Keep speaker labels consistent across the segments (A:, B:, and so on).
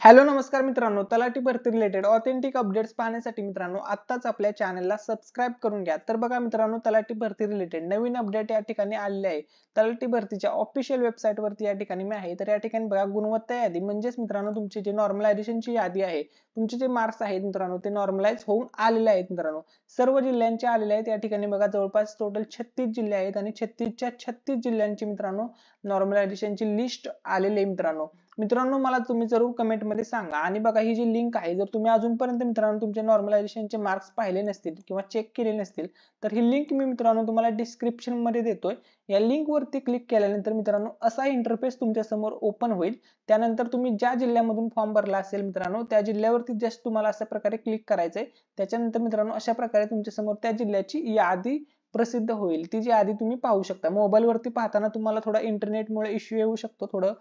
A: Hello नमस्कार मित्रांनो, तलाठी भरती रिलेटेड ऑथेंटिक अपडेट्स पाहण्यासाठी मित्रांनो आत्ताच आपल्या चॅनलला सबस्क्राइब करून घ्या। तर बघा मित्रांनो, तलाठी भरती रिलेटेड नवीन अपडेट या ठिकाणी आलेले आहे। तलाठी भरतीच्या ऑफिशियल वेबसाईट वरती या ठिकाणी मी आहे। तर या ठिकाणी बघा गुणवत्ता यादी म्हणजेच मित्रांनो तुमची जे नॉर्मलायझेशनची यादी आहे, तुमचे जे मार्क्स आहेत मित्रांनो ते नॉर्मलाइज होऊन आलेले आहेत मित्रांनो। सर्व जिल्ह्यांचे आलेले आहेत। या ठिकाणी बघा जवळपास टोटल 36 जिल्हे आहेत आणि 36च्या 36 जिल्ह्यांची मित्रांनो नॉर्मलायझेशनची लिस्ट आलेली आहे मित्रांनो मला तुम्ही जरूर कमेंट मध्ये सांगा। आणि बघा ही जी लिंक आहे, जर तुम्ही अजूनपर्यंत मित्रांनो तुमचे नॉर्मलायझेशनचे मार्क्स पाहिले नसतील किंवा चेक केले नसतील तर ही लिंक मी मित्रांनो तुम्हाला डिस्क्रिप्शन मध्ये देतोय। या लिंक वरती क्लिक केल्यानंतर मित्रांनो असा इंटरफेस तुमच्या समोर ओपन होईल। त्यानंतर तुम्ही ज्या जिल्ह्यामधून फॉर्म भरला असेल मित्रांनो त्या जिल्ह्यावरती जस्ट तुम्हाला अशा प्रकारे क्लिक करायचंय। त्याच्यानंतर मित्रांनो अशा प्रकारे तुमच्या समोर त्या जिल्ह्याची यादी प्रसिद्ध होईल। ती जी यादी तुम्ही पाहू शकता। मोबाईल वरती पाहताना तुम्हाला थोडा इंटरनेटमुळे इश्यू येऊ शकतो, थोडं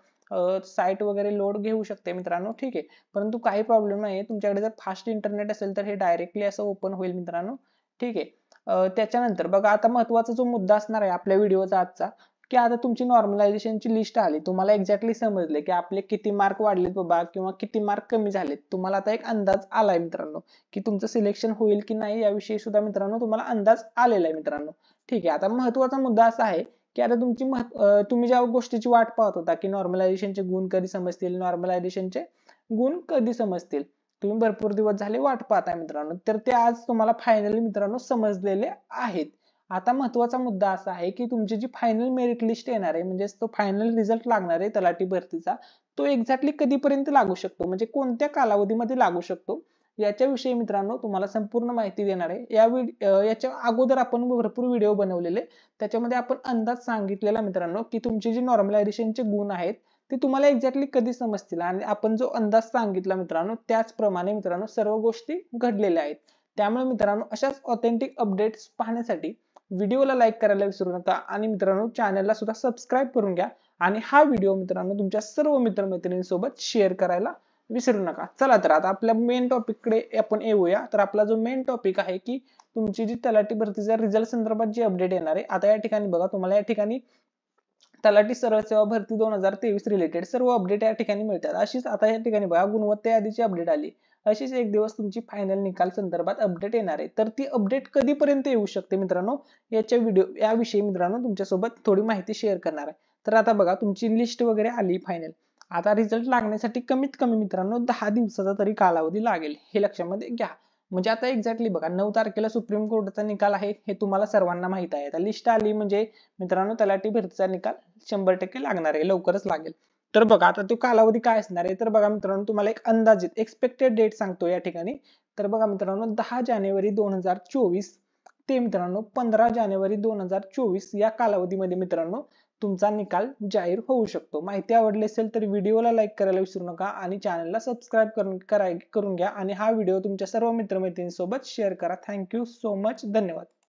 A: साइट वगैरे लोड घेऊ शकते मित्रांनो, ठीक आहे। परंतु काही प्रॉब्लेम नाही, तुमच्याकडे जर फास्ट इंटरनेट असेल तर हे डायरेक्टली असं ओपन होईल मित्रांनो, ठीक आहे। त्याच्यानंतर बघा आता महत्त्वाचा जो मुद्दा असणार आहे आपल्या व्हिडिओचा आजचा, की आता तुमची नॉर्मलायझेशनची लिस्ट आली, तुम्हाला एक्झॅक्टली समजले की आपले किती मार्क वाढलेत बाबा किंवा किती मार्क कमी झालेत। तुम्हाला आता एक अंदाज आलाय मित्रांनो की तुमचं सिलेक्शन होईल की नाही याविषयी सुद्धा मित्रांनो तुम्हाला अंदाज आलेला आहे मित्रांनो, ठीक आहे। आता महत्त्वाचा मुद्दा असा आहे की आता तुम्ही ज्या गोष्टीची वाट पाहत होता की नॉर्मलायझेशनचे गुण कधी समजतील, नॉर्मलायझेशनचे गुण कधी समजतील, तुम्ही भरपूर दिवस झाले वाट पाहताय मित्रांनो, तर ते आज तुम्हाला फायनली मित्रांनो समजलेले आहेत। आता महत्त्वाचा मुद्दा असा आहे की तुमची जी फायनल मेरिट लिस्ट येणार आहे, म्हणजे तो फायनल रिझल्ट लागणार आहे तलाठी भरतीचा, तो एक्झॅक्टली कधीपर्यंत लागू शकतो, म्हणजे कोणत्या कालावधीमध्ये लागू शकतो याच्याविषयी मित्रांनो तुम्हाला संपूर्ण माहिती देणार आहे। याच्या अगोदर आपण भरपूर व्हिडिओ बनवलेले, त्याच्यामध्ये आपण अंदाज सांगितलेला मित्रांनो की तुमचे जे नॉर्मलायझेशनचे गुण आहेत ते तुम्हाला एक्झॅक्टली कधी समजतील, आणि आपण जो अंदाज सांगितला मित्रांनो त्याचप्रमाणे मित्रांनो सर्व गोष्टी घडलेल्या आहेत। त्यामुळे मित्रांनो अशाच ऑथेंटिक अपडेट्स पाहण्यासाठी व्हिडिओला लाईक करायला विसरू नका आणि मित्रांनो चॅनलला सुद्धा सबस्क्राइब करून घ्या। आणि हा व्हिडिओ मित्रांनो तुमच्या सर्व मित्रमैत्रिणींसोबत शेअर करायला विसरू नका। चला तर आता आपल्या मेन टॉपिक कडे आपण येऊया। तर आपला जो मेन टॉपिक आहे की तुमची जी तलाठी भरतीचा रिझल्ट संदर्भात जी अपडेट येणार आहे, आता या ठिकाणी बघा तुम्हाला या ठिकाणी तलाठी सरळ सेवा भरती 2023 रिलेटेड सर्व अपडेट या ठिकाणी मिळतात। अशीच आता या ठिकाणी बघा गुणवत्ता यादीची अपडेट आली, अशीच एक दिवस तुमची फायनल निकाल संदर्भात अपडेट येणार आहे। तर ती अपडेट कधीपर्यंत येऊ शकते मित्रांनो याविषयी मित्रांनो तुमच्यासोबत थोडी माहिती शेअर करणार आहे। तर आता बघा तुमची लिस्ट वगैरे आली फायनल, आता रिझल्ट लागण्यासाठी कमीत कमी मित्रांनो 10 दिवसाचा तरी कालावधी लागेल, हे लक्षामध्ये घ्या। म्हणजे आता एक्झॅक्टली बघा 9 तारखेला सुप्रीम कोर्टाचा निकाल आहे, हे तुम्हाला सर्वांना माहित आहे। आता लिस्ट आली म्हणजे मित्रांनो तलाठी भरतीचा निकाल 100% लागणार आहे, लवकरच लागेल। तर बघा आता तो कालावधी काय असणार आहे, तर बघा मित्रांनो तुम्हाला एक अंदाजित एक्सपेक्टेड डेट सांगतो या ठिकाणी। तर बघा मित्रांनो 10 जानेवारी 2024 ते मित्रांनो 15 जानेवारी 2024 या कालावधीमध्ये मित्रांनो तुमचा निकाल जाहीर होऊ शकतो। माहिती आवडली असेल तर व्हिडिओला लाईक करायला विसरू नका आणि चॅनलला सबस्क्राइब करून घ्या आणि हा व्हिडिओ तुमच्या सर्व मित्रमैत्रिणींसोबत शेअर करा। थँक्यू सो मच, धन्यवाद।